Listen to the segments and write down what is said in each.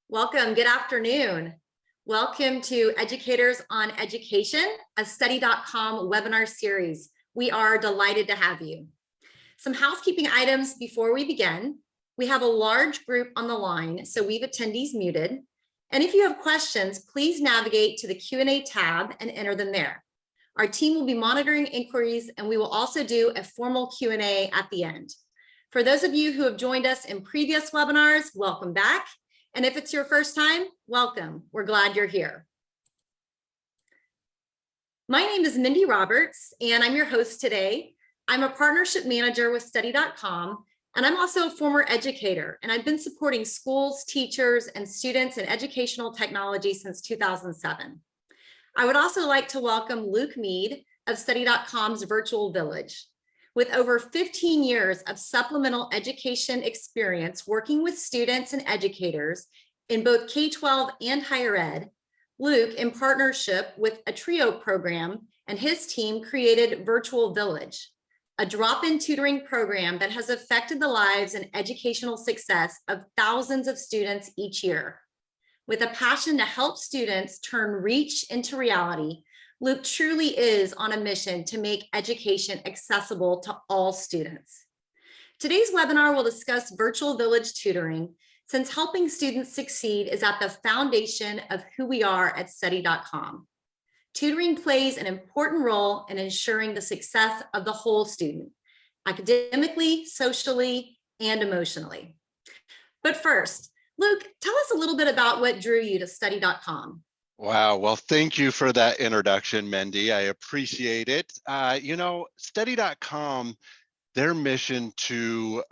Welcome, good afternoon. Welcome to Educators on Education, a Study.com webinar series. We are delighted to have you. Some housekeeping items before we begin. We have a large group on the line, so we've attendees muted. And if you have questions, please navigate to the Q&A tab and enter them there. Our team will be monitoring inquiries, and we will also do a formal Q&A at the end. For those of you who have joined us in previous webinars, welcome back. And if it's your first time, welcome. We're glad you're here. My name is Mindy Roberts, and I'm your host today. I'm a partnership manager with Study.com, and I'm also a former educator, and I've been supporting schools, teachers, and students in educational technology since 2007. I would also like to welcome Luke Mead of Study.com's Virtual Village. With over 15 years of supplemental education experience working with students and educators in both K-12 and higher ed, Luke, in partnership with a TRIO program and his team, created Virtual Village, a drop-in tutoring program that has affected the lives and educational success of thousands of students each year. With a passion to help students turn reach into reality, Luke truly is on a mission to make education accessible to all students. Today's webinar will discuss Virtual Village tutoring, since helping students succeed is at the foundation of who we are at Study.com. Tutoring plays an important role in ensuring the success of the whole student, academically, socially, and emotionally. But first, Luke, tell us a little bit about what drew you to Study.com. Wow. Well, thank you for that introduction, Mindy. I appreciate it. Study.com, their mission to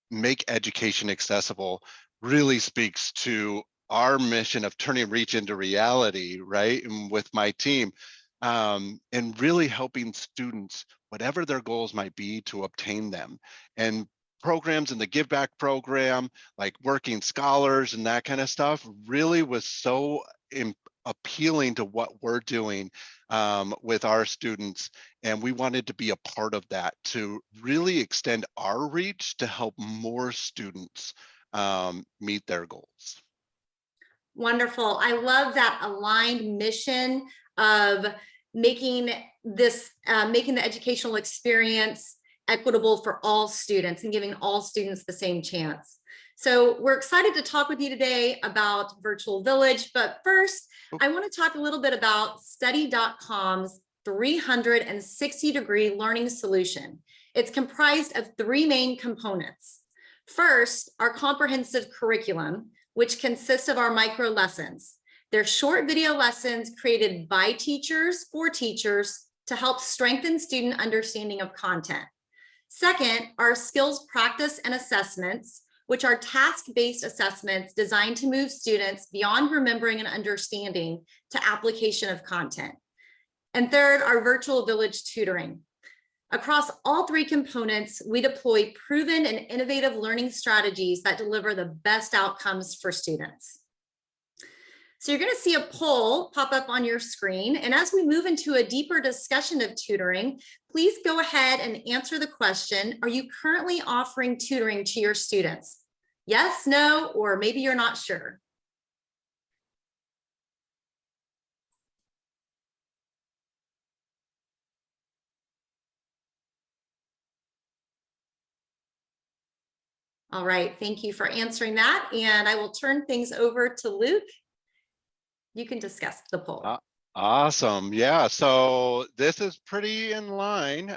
make education accessible really speaks to our mission of turning reach into reality, right? And with my team, and really helping students, whatever their goals might be, to obtain them. And programs in the Give Back program, like Working Scholars and that kind of stuff, really was so appealing to what we're doing with our students. And we wanted to be a part of that to really extend our reach to help more students meet their goals. Wonderful. I love that aligned mission of making this, making the educational experience equitable for all students and giving all students the same chance. So we're excited to talk with you today about Virtual Village, but first, I want to talk a little bit about Study.com's 360-degree learning solution. It's comprised of three main components. First, our comprehensive curriculum, which consists of our micro lessons. They're short video lessons created by teachers for teachers to help strengthen student understanding of content. Second, our skills practice and assessments, which are task-based assessments designed to move students beyond remembering and understanding to application of content. And third, our Virtual Village tutoring. Across all three components, we deploy proven and innovative learning strategies that deliver the best outcomes for students. So you're going to see a poll pop up on your screen. And as we move into a deeper discussion of tutoring, please go ahead and answer the question, are you currently offering tutoring to your students? Yes, no, or maybe you're not sure. All right, thank you for answering that. And I will turn things over to Luke. You can discuss the poll. Awesome. Yeah, so this is pretty in line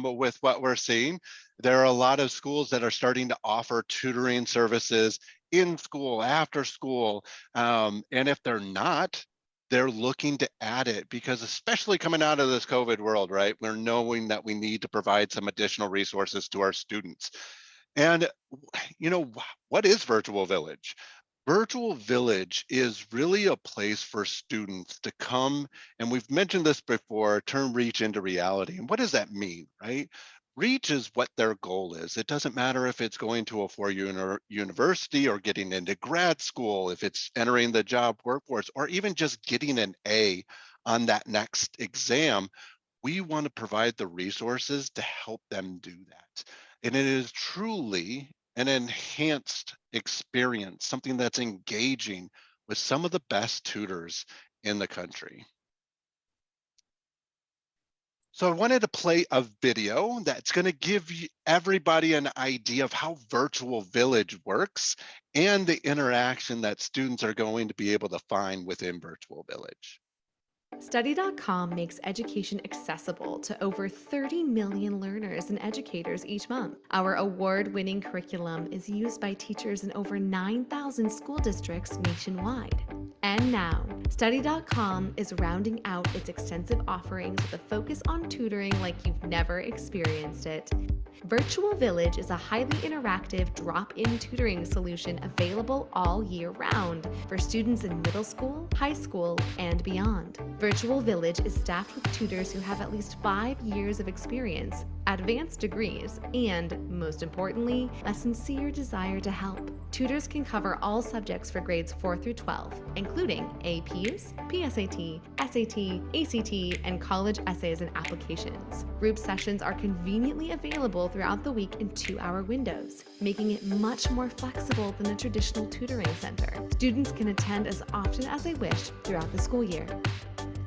with what we're seeing. There are a lot of schools that are starting to offer tutoring services in school, after school. And if they're not, they're looking to add it, because especially coming out of this COVID world, right, we're knowing that we need to provide some additional resources to our students. And, what is Virtual Village? Virtual Village is really a place for students to come, and we've mentioned this before, turn reach into reality. And what does that mean, right? Reach is what their goal is. It doesn't matter if it's going to a four-year university or getting into grad school, if it's entering the job workforce, or even just getting an A on that next exam. We want to provide the resources to help them do that. And it is truly an enhanced experience, something that's engaging with some of the best tutors in the country. So I wanted to play a video that's going to give everybody an idea of how Virtual Village works and the interaction that students are going to be able to find within Virtual Village. Study.com makes education accessible to over 30 million learners and educators each month. Our award winning curriculum is used by teachers in over 9,000 school districts nationwide. And now, Study.com is rounding out its extensive offerings with a focus on tutoring like you've never experienced it. Virtual Village is a highly interactive drop-in tutoring solution available all year round for students in middle school, high school, and beyond. Virtual Village is staffed with tutors who have at least 5 years of experience, advanced degrees, and, most importantly, a sincere desire to help. Tutors can cover all subjects for grades 4 through 12, including APs, PSAT, SAT, ACT, and college essays and applications. Group sessions are conveniently available throughout the week in 2-hour windows, making it much more flexible than a traditional tutoring center. Students can attend as often as they wish throughout the school year.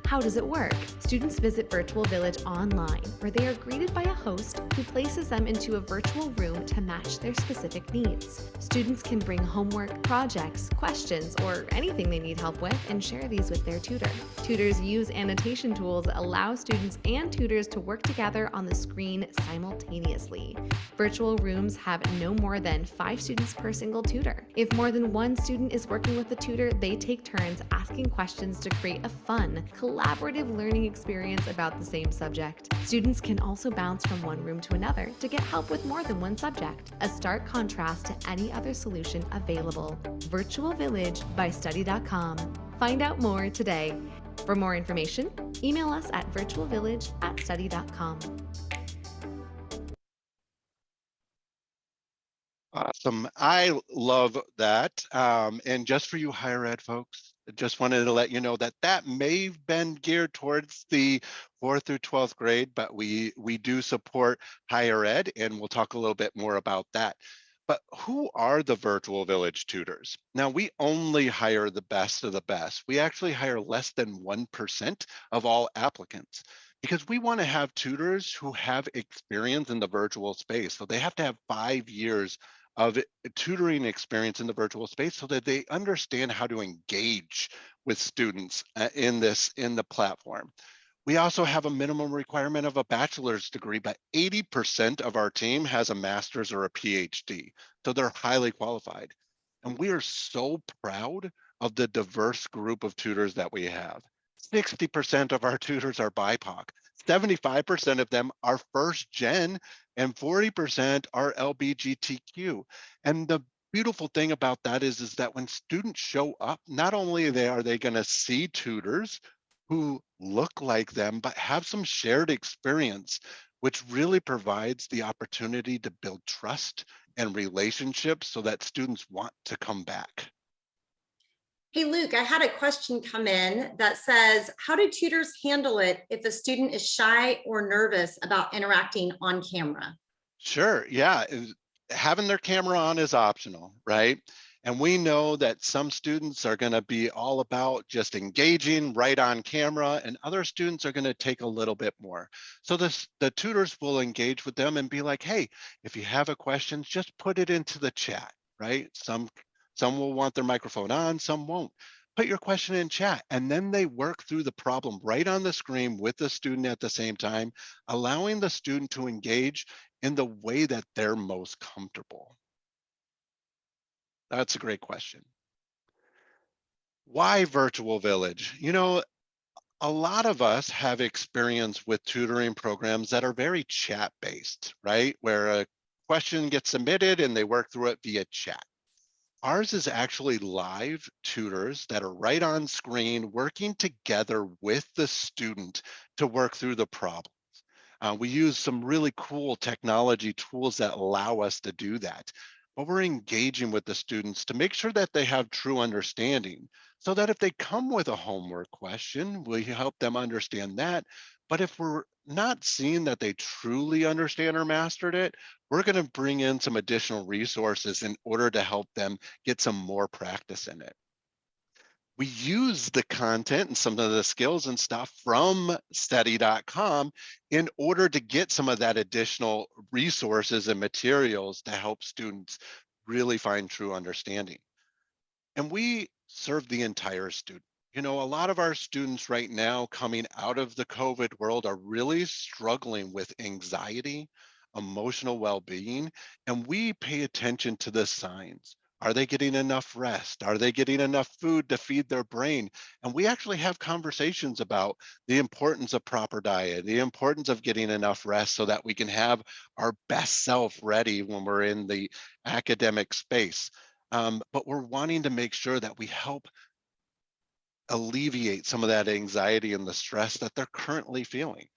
How does it work? Students visit Virtual Village online, where they are greeted by a host who places them into a virtual room to match their specific needs. Students can bring homework, projects, questions, or anything they need help with and share these with their tutor. Tutors use annotation tools that allow students and tutors to work together on the screen simultaneously. Virtual rooms have no more than 5 students per single tutor. If more than one student is working with the tutor, they take turns asking questions to create a fun, collaborative learning experience about the same subject. Students can also bounce from one room to another to get help with more than one subject, a stark contrast to any other solution available. Virtual Village by Study.com. Find out more today. For more information, email us at virtualvillage@study.com. Awesome. I love that. And just for you higher ed folks, I just wanted to let you know that that may have been geared towards the 4th through 12th grade, but we do support higher ed, and we'll talk a little bit more about that. But who are the Virtual Village tutors? Now, we only hire the best of the best. We actually hire less than 1% of all applicants because we want to have tutors who have experience in the virtual space. So they have to have 5 years of tutoring experience in the virtual space so that they understand how to engage with students in the platform. We also have a minimum requirement of a bachelor's degree, but 80% of our team has a master's or a PhD. So they're highly qualified. And we are so proud of the diverse group of tutors that we have. 60% of our tutors are BIPOC. 75% of them are first gen, and 40% are LGBTQ. And the beautiful thing about that is that when students show up, not only are they going to see tutors who look like them, but have some shared experience, which really provides the opportunity to build trust and relationships so that students want to come back. Hey, Luke, I had a question come in that says, how do tutors handle it if a student is shy or nervous about interacting on camera? Sure, yeah. Having their camera on is optional, right? And we know that some students are going to be all about just engaging right on camera, and other students are going to take a little bit more. So the tutors will engage with them and be like, hey, if you have a question, just put it into the chat, right? Some will want their microphone on, some won't. Put your question in chat, and then they work through the problem right on the screen with the student at the same time, allowing the student to engage in the way that they're most comfortable. That's a great question. Why Virtual Village? You know, a lot of us have experience with tutoring programs that are very chat based, right? Where a question gets submitted and they work through it via chat. Ours is actually live tutors that are right on screen working together with the student to work through the problem. We use some really cool technology tools that allow us to do that. But we're engaging with the students to make sure that they have true understanding so that if they come with a homework question, we help them understand that. But if we're not seeing that they truly understand or mastered it, we're going to bring in some additional resources in order to help them get some more practice in it. We use the content and some of the skills and stuff from Study.com in order to get some of that additional resources and materials to help students really find true understanding. And we serve the entire student. You know, a lot of our students right now coming out of the COVID world are really struggling with anxiety, emotional well-being, and we pay attention to the signs. Are they getting enough rest? Are they getting enough food to feed their brain? And we actually have conversations about the importance of proper diet, the importance of getting enough rest so that we can have our best self ready when we're in the academic space. But we're wanting to make sure that we help alleviate some of that anxiety and the stress that they're currently feeling.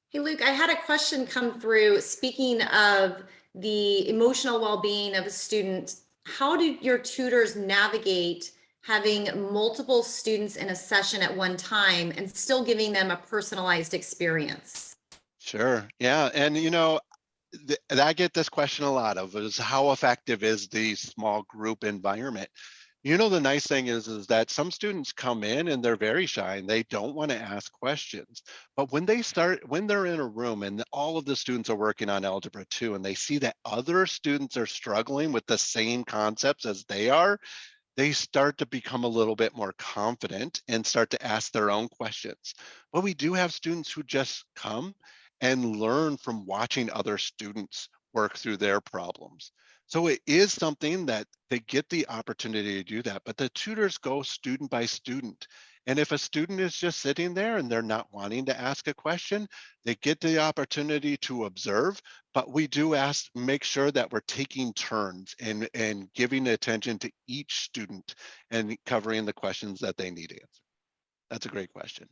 Hey, Luke, I had a question come through. Speaking of the emotional well-being of a student, how do your tutors navigate having multiple students in a session at one time and still giving them a personalized experience? Sure. Yeah. And, you know, I get this question a lot of is how effective is the small group environment? You know, the nice thing is that some students come in and they're very shy and they don't want to ask questions. But when they're in a room and all of the students are working on Algebra 2 and they see that other students are struggling with the same concepts as they are, they start to become a little bit more confident and start to ask their own questions. But we do have students who just come and learn from watching other students work through their problems. So it is something that they get the opportunity to do that, but the tutors go student by student. And if a student is just sitting there and they're not wanting to ask a question, they get the opportunity to observe, but we do make sure that we're taking turns and giving attention to each student and covering the questions that they need answered. That's a great question.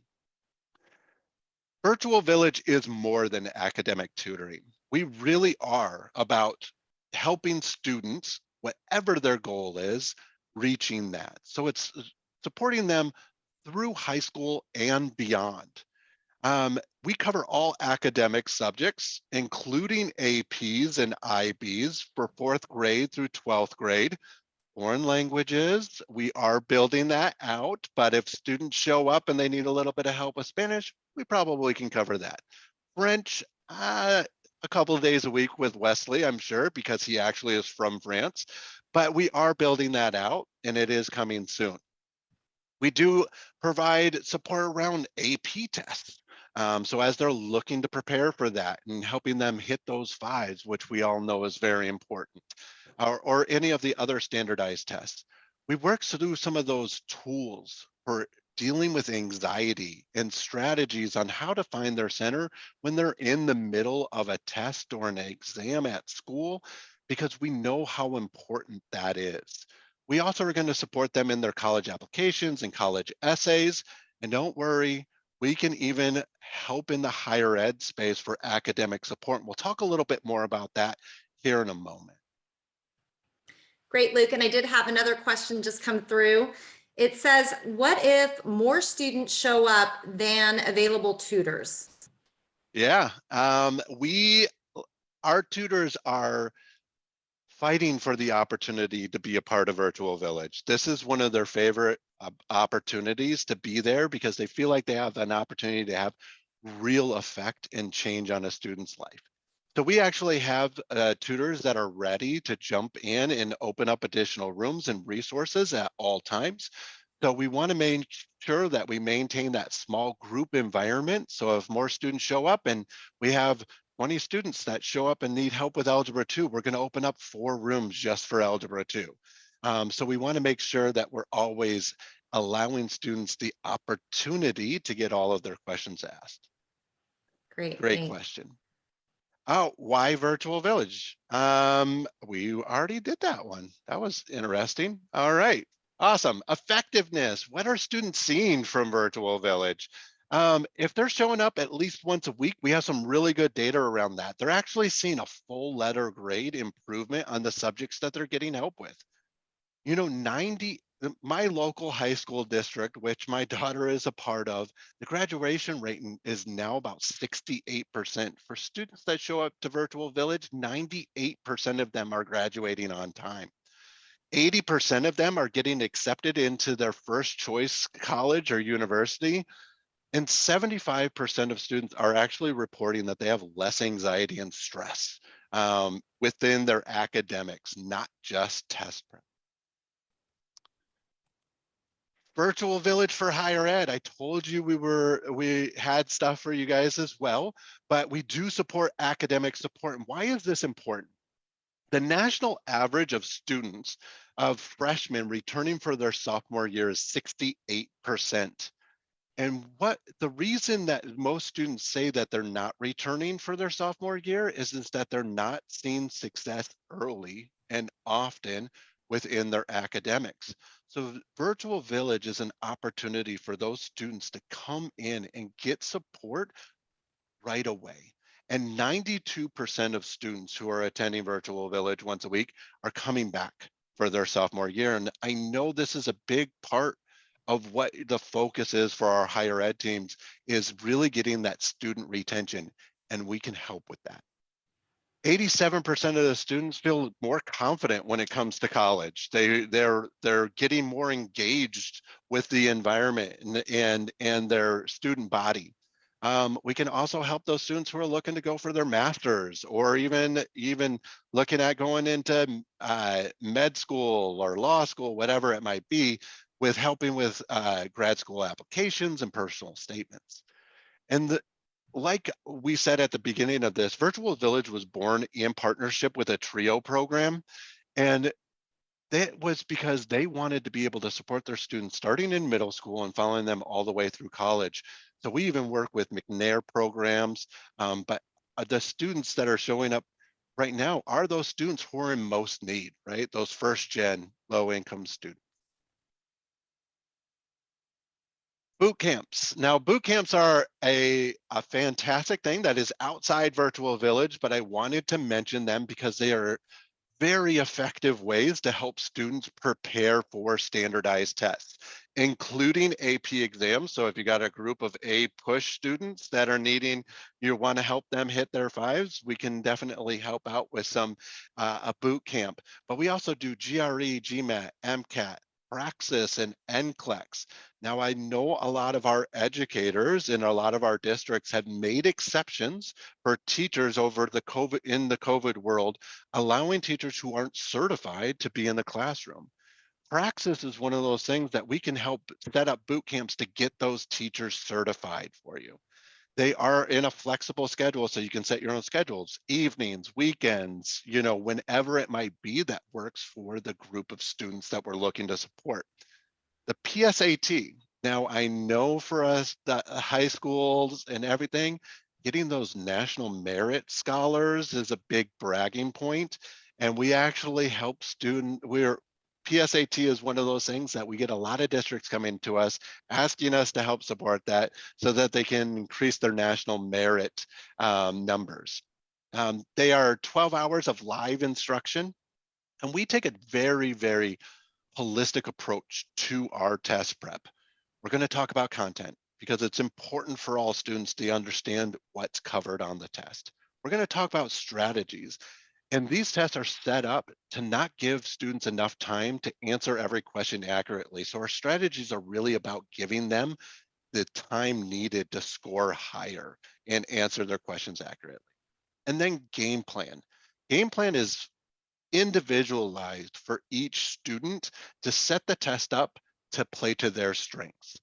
Virtual Village is more than academic tutoring. We really are about helping students, whatever their goal is, reaching that. So it's supporting them through high school and beyond. We cover all academic subjects, including APs and IBs for 4th grade through 12th grade. Foreign languages, we are building that out, but if students show up and they need a little bit of help with Spanish, we probably can cover that. French, a couple of days a week with Wesley, I'm sure, because he actually is from France, but we are building that out and it is coming soon. We do provide support around AP tests. So as they're looking to prepare for that and helping them hit those fives, which we all know is very important, or any of the other standardized tests. We work through some of those tools for dealing with anxiety and strategies on how to find their center when they're in the middle of a test or an exam at school, because we know how important that is. We also are going to support them in their college applications and college essays. And don't worry, we can even help in the higher ed space for academic support. We'll talk a little bit more about that here in a moment. Great, Luke. And I did have another question just come through. It says, what if more students show up than available tutors? Yeah, our tutors are fighting for the opportunity to be a part of Virtual Village. This is one of their favorite opportunities to be there because they feel like they have an opportunity to have real effect and change on a student's life. So we actually have tutors that are ready to jump in and open up additional rooms and resources at all times. So we want to make sure that we maintain that small group environment. So if more students show up and we have 20 students that show up and need help with Algebra 2, we're going to open up 4 rooms just for Algebra 2. So we want to make sure that we're always allowing students the opportunity to get all of their questions asked. Great, Great thanks. question. Oh, why Virtual Village? We already did that one. That was interesting. All right, awesome. Effectiveness. What are students seeing from Virtual Village? If they're showing up at least once a week, we have some really good data around that. They're actually seeing a full letter grade improvement on the subjects that they're getting help with. You know, My local high school district, which my daughter is a part of, the graduation rate is now about 68%. For students that show up to Virtual Village, 98% of them are graduating on time. 80% of them are getting accepted into their first choice college or university. And 75% of students are actually reporting that they have less anxiety and stress within their academics, not just test prep. Virtual Village for Higher Ed. I told you we had stuff for you guys as well, but we do support academic support. And why is this important? The national average of students, of freshmen returning for their sophomore year is 68%. And what the reason that most students say that they're not returning for their sophomore year is that they're not seeing success early and often within their academics. So Virtual Village is an opportunity for those students to come in and get support right away. And 92% of students who are attending Virtual Village once a week are coming back for their sophomore year. And I know this is a big part of what the focus is for our higher ed teams, is really getting that student retention, and we can help with that. 87% of the students feel more confident when it comes to college. They're getting more engaged with the environment and their student body. We can also help those students who are looking to go for their masters, or even looking at going into med school or law school, whatever it might be, with helping with grad school applications and personal statements. And like we said at the beginning of this, Virtual Village was born in partnership with a TRIO program. And that was because they wanted to be able to support their students starting in middle school and following them all the way through college. So we even work with McNair programs, but the students that are showing up right now are those students who are in most need, right? Those first gen low income students. Boot camps. Now, boot camps are a fantastic thing that is outside Virtual Village, but I wanted to mention them because they are very effective ways to help students prepare for standardized tests, including AP exams. So if you got a group of A push students that are needing, you want to help them hit their fives, we can definitely help out with some a boot camp. But we also do GRE, GMAT, MCAT, Praxis, and NCLEX. Now, I know a lot of our educators in a lot of our districts have made exceptions for teachers over the COVID world, allowing teachers who aren't certified to be in the classroom. Praxis is one of those things that we can help set up boot camps to get those teachers certified for you. They are in a flexible schedule, so you can set your own schedules, evenings, weekends, whenever it might be that works for the group of students that we're looking to support. The PSAT. Now, I know for us, the high schools and everything, getting those national merit scholars is a big bragging point. And we actually help PSAT is one of those things that we get a lot of districts coming to us asking us to help support that so that they can increase their national merit numbers. They are 12 hours of live instruction. And we take a very, very holistic approach to our test prep. We're going to talk about content because it's important for all students to understand what's covered on the test. We're going to talk about strategies. And these tests are set up to not give students enough time to answer every question accurately. So our strategies are really about giving them the time needed to score higher and answer their questions accurately. And then game plan. Game plan is individualized for each student to set the test up to play to their strengths.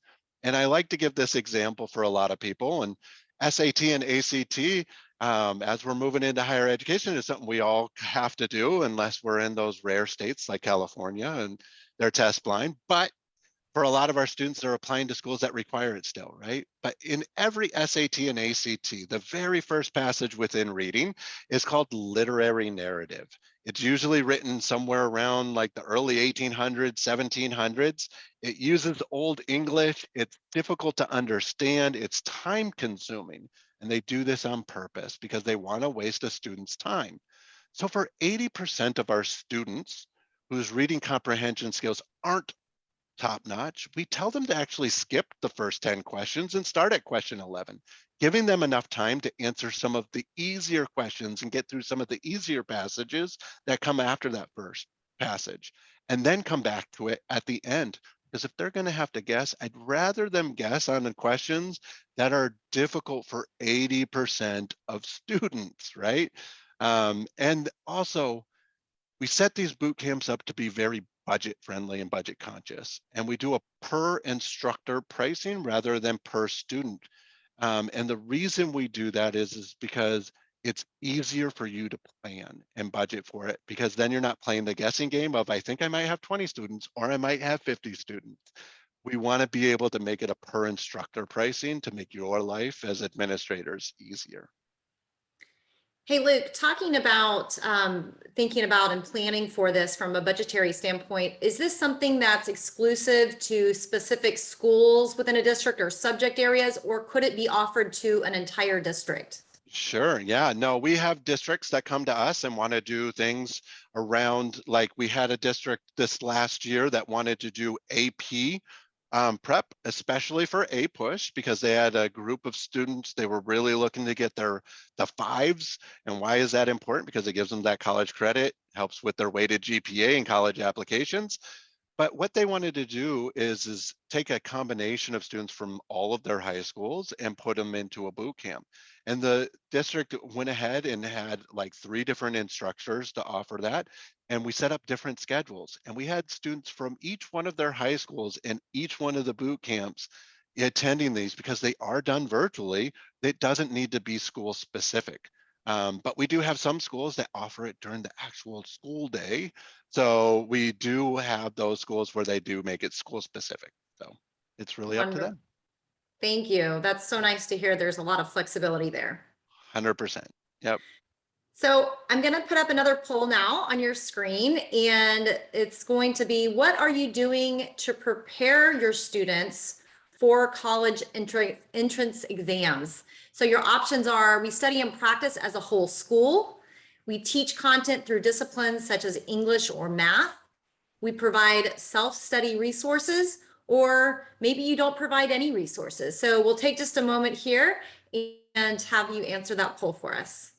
And I like to give this example for a lot of people. And SAT and ACT, as we're moving into higher education, is something we all have to do unless we're in those rare states like California and they're test blind. But for a lot of our students, they're applying to schools that require it still, right? But in every SAT and ACT, the very first passage within reading is called literary narrative. It's usually written somewhere around like the early 1800s, 1700s. It uses Old English. It's difficult to understand. It's time consuming. And they do this on purpose because they want to waste a student's time. So for 80% of our students whose reading comprehension skills aren't top notch, we tell them to actually skip the first 10 questions and start at question 11, giving them enough time to answer some of the easier questions and get through some of the easier passages that come after that first passage, and then come back to it at the end. Because if they're going to have to guess, I'd rather them guess on the questions that are difficult for 80% of students, right? And also, we set these boot camps up to be very budget friendly and budget conscious. And we do a per instructor pricing rather than per student. And the reason we do that is because it's easier for you to plan and budget for it, because then you're not playing the guessing game of, I think I might have 20 students or I might have 50 students. We want to be able to make it a per instructor pricing to make your life as administrators easier. Hey, Luke, talking about thinking about and planning for this from a budgetary standpoint, is this something that's exclusive to specific schools within a district or subject areas, or could it be offered to an entire district? Sure. Yeah. No, we have districts that come to us and want to do things around, like we had a district this last year that wanted to do AP prep, especially for A push, because they had a group of students. They were really looking to get the fives. And why is that important? Because it gives them that college credit, helps with their weighted GPA and college applications. But what they wanted to do is take a combination of students from all of their high schools and put them into a boot camp. And the district went ahead and had like 3 different instructors to offer that. And we set up different schedules. And we had students from each one of their high schools and each one of the boot camps attending these, because they are done virtually. It doesn't need to be school specific. But we do have some schools that offer it during the actual school day. So we do have those schools where they do make it school specific. So it's really up to Wonderful. them. Thank you. That's so nice to hear. There's a lot of flexibility there. 100%. Yep. So I'm going to put up another poll now on your screen, and it's going to be, what are you doing to prepare your students for college entrance exams? So your options are: we study and practice as a whole school, we teach content through disciplines such as English or math, we provide self-study resources, or maybe you don't provide any resources. So we'll take just a moment here and have you answer that poll for us.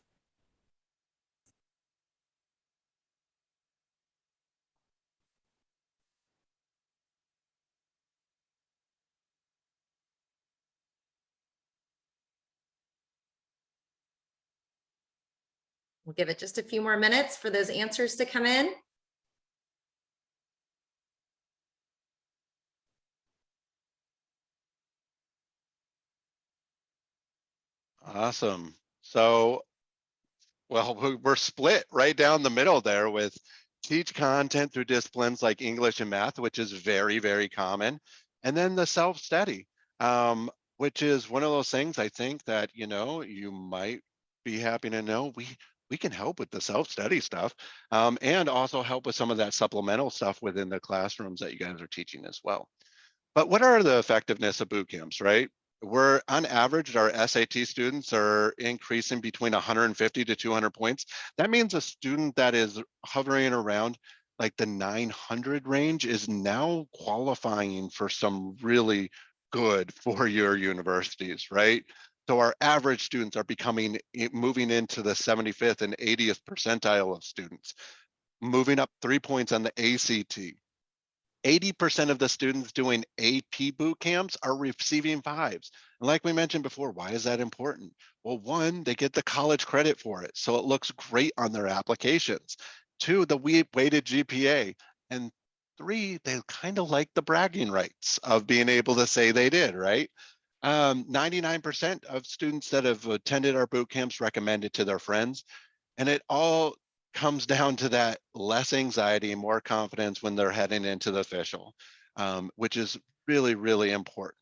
We'll give it just a few more minutes for those answers to come in. Awesome. So, well, we're split right down the middle there with teach content through disciplines like English and math, which is very, very common. And then the self-study, which is one of those things I think that, you might be happy to know we can help with the self-study stuff, and also help with some of that supplemental stuff within the classrooms that you guys are teaching as well. But what are the effectiveness of boot camps, right? We're on average, our SAT students are increasing between 150 to 200 points. That means a student that is hovering around like the 900 range is now qualifying for some really good four-year universities, right? So our average students are moving into the 75th and 80th percentile of students, moving up 3 points on the ACT. 80% of the students doing AP boot camps are receiving fives. And like we mentioned before, why is that important? Well, one, they get the college credit for it, so it looks great on their applications. Two, the weighted GPA. And three, they kind of like the bragging rights of being able to say they did, right? 99% of students that have attended our boot camps recommend it to their friends. And it all comes down to that less anxiety and more confidence when they're heading into the official, which is really, really important,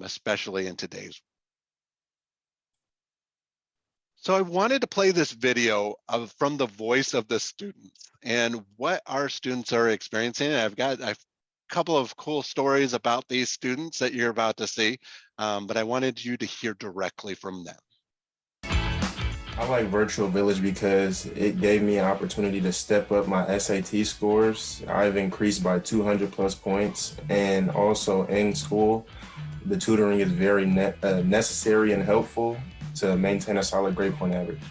especially in today's. So I wanted to play this video from the voice of the students and what our students are experiencing. And I've got a couple of cool stories about these students that you're about to see, but I wanted you to hear directly from them. I like Virtual Village because it gave me an opportunity to step up my SAT scores. I've increased by 200 plus points. And also in school, the tutoring is very necessary and helpful to maintain a solid grade point average.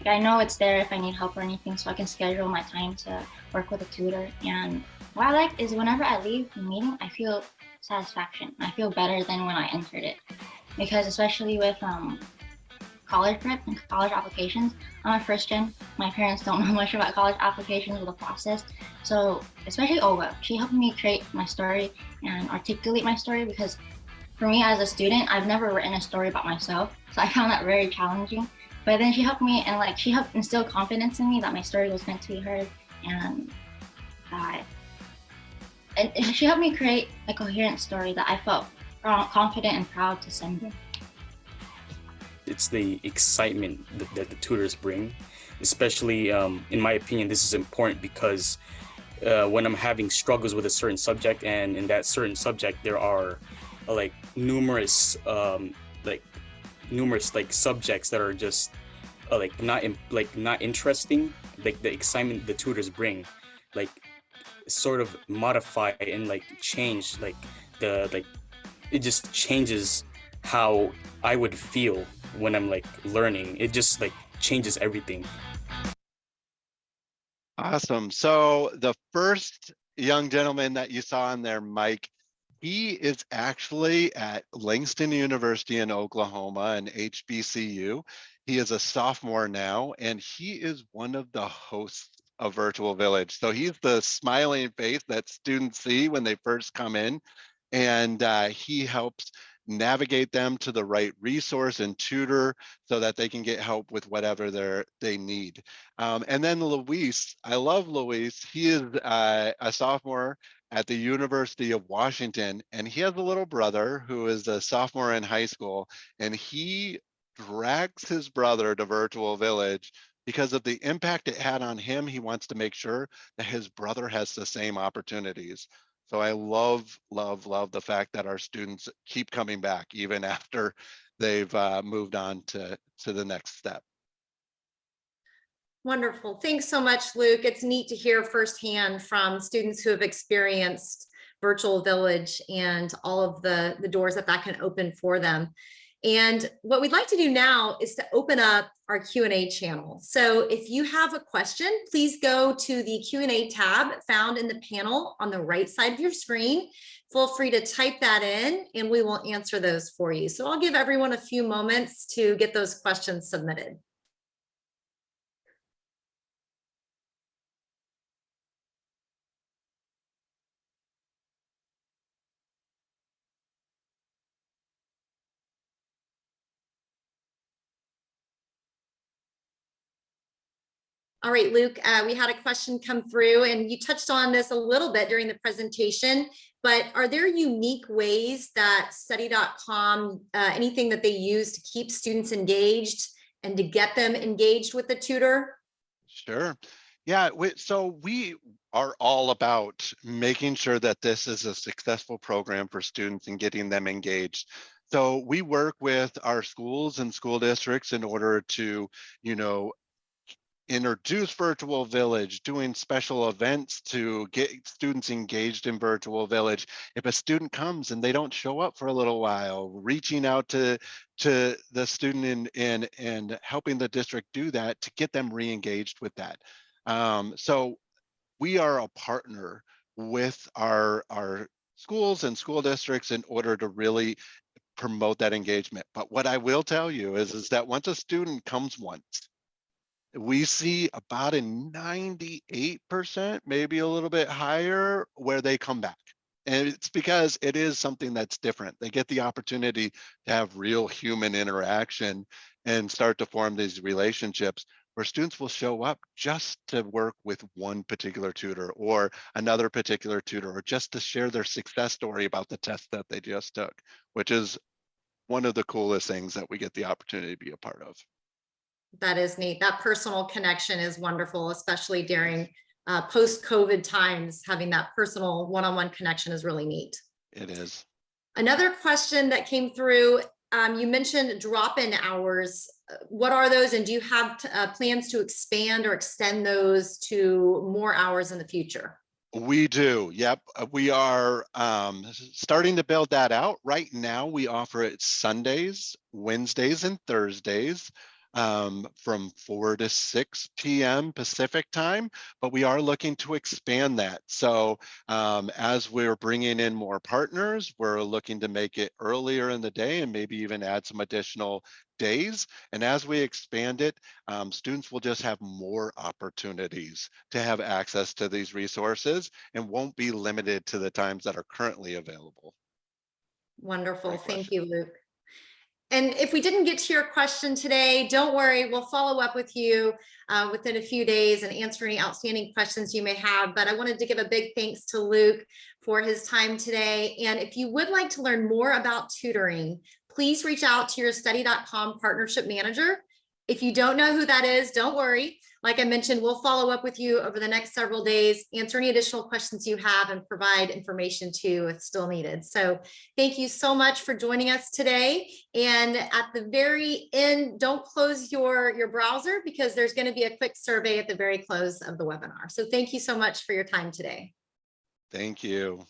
I know it's there if I need help or anything, so I can schedule my time to work with a tutor. And what I like is whenever I leave the meeting, I feel satisfaction. I feel better than when I entered it. Because especially with college prep and college applications, I'm a first gen. My parents don't know much about college applications or the process. So especially Olga, she helped me create my story and articulate my story, because for me as a student, I've never written a story about myself. So I found that very challenging. But then she helped me, and like she helped instill confidence in me that my story was meant to be heard, and she helped me create a coherent story that I felt confident and proud to send them. It's the excitement that the tutors bring, especially in my opinion. This is important because when I'm having struggles with a certain subject, and in that certain subject there are like numerous subjects that are just not interesting, like the excitement the tutors bring like sort of modify and like change it just changes how I would feel when I'm like learning. It just like changes everything. Awesome. So the first young gentleman that you saw in there, Mike, he is actually at Langston University in Oklahoma, an HBCU. He is a sophomore now, and he is one of the hosts of Virtual Village. So he's the smiling face that students see when they first come in, and he helps navigate them to the right resource and tutor so that they can get help with whatever they need. And then Luis, I love Luis. He is a sophomore at the University of Washington, and he has a little brother who is a sophomore in high school, and he drags his brother to Virtual Village because of the impact it had on him. He wants to make sure that his brother has the same opportunities. So I love the fact that our students keep coming back even after they've moved on to the next step. Wonderful. Thanks so much, Luke. It's neat to hear firsthand from students who have experienced Virtual Village and all of the doors that can open for them. And what we'd like to do now is to open up our Q&A channel. So if you have a question, please go to the Q&A tab found in the panel on the right side of your screen. Feel free to type that in and we will answer those for you. So I'll give everyone a few moments to get those questions submitted. All right, Luke, we had a question come through and you touched on this a little bit during the presentation, but are there unique ways that Study.com, anything that they use to keep students engaged and to get them engaged with the tutor? Sure. Yeah, so we are all about making sure that this is a successful program for students and getting them engaged. So we work with our schools and school districts in order to, introduce Virtual Village, doing special events to get students engaged in Virtual Village. If a student comes and they don't show up for a little while, reaching out to the student and helping the district do that to get them re-engaged with that. So we are a partner with our schools and school districts in order to really promote that engagement. But what I will tell you is that once a student comes once, we see about a 98%, maybe a little bit higher, where they come back. And it's because it is something that's different. They get the opportunity to have real human interaction and start to form these relationships where students will show up just to work with one particular tutor or another particular tutor, or just to share their success story about the test that they just took, which is one of the coolest things that we get the opportunity to be a part of. That is neat. That personal connection is wonderful, especially during post-COVID times. Having that personal one-on-one connection is really neat. It is. Another question that came through, You mentioned drop-in hours. What are those, and do you have plans to expand or extend those to more hours in the future? We do. Yep. We are starting to build that out. Right now, we offer it Sundays, Wednesdays, and Thursdays from 4 to 6 p.m. Pacific time, but we are looking to expand that. So as we're bringing in more partners, we're looking to make it earlier in the day and maybe even add some additional days. And as we expand it, students will just have more opportunities to have access to these resources and won't be limited to the times that are currently available. Wonderful. Great Thank question. you, Luke. And if we didn't get to your question today, don't worry, we'll follow up with you within a few days and answer any outstanding questions you may have. But I wanted to give a big thanks to Luke for his time today. And if you would like to learn more about tutoring, please reach out to your Study.com partnership manager. If you don't know who that is, don't worry. Like I mentioned, we'll follow up with you over the next several days, answer any additional questions you have, and provide information too if still needed. So thank you so much for joining us today. And at the very end, don't close your browser, because there's going to be a quick survey at the very close of the webinar. So thank you so much for your time today. Thank you.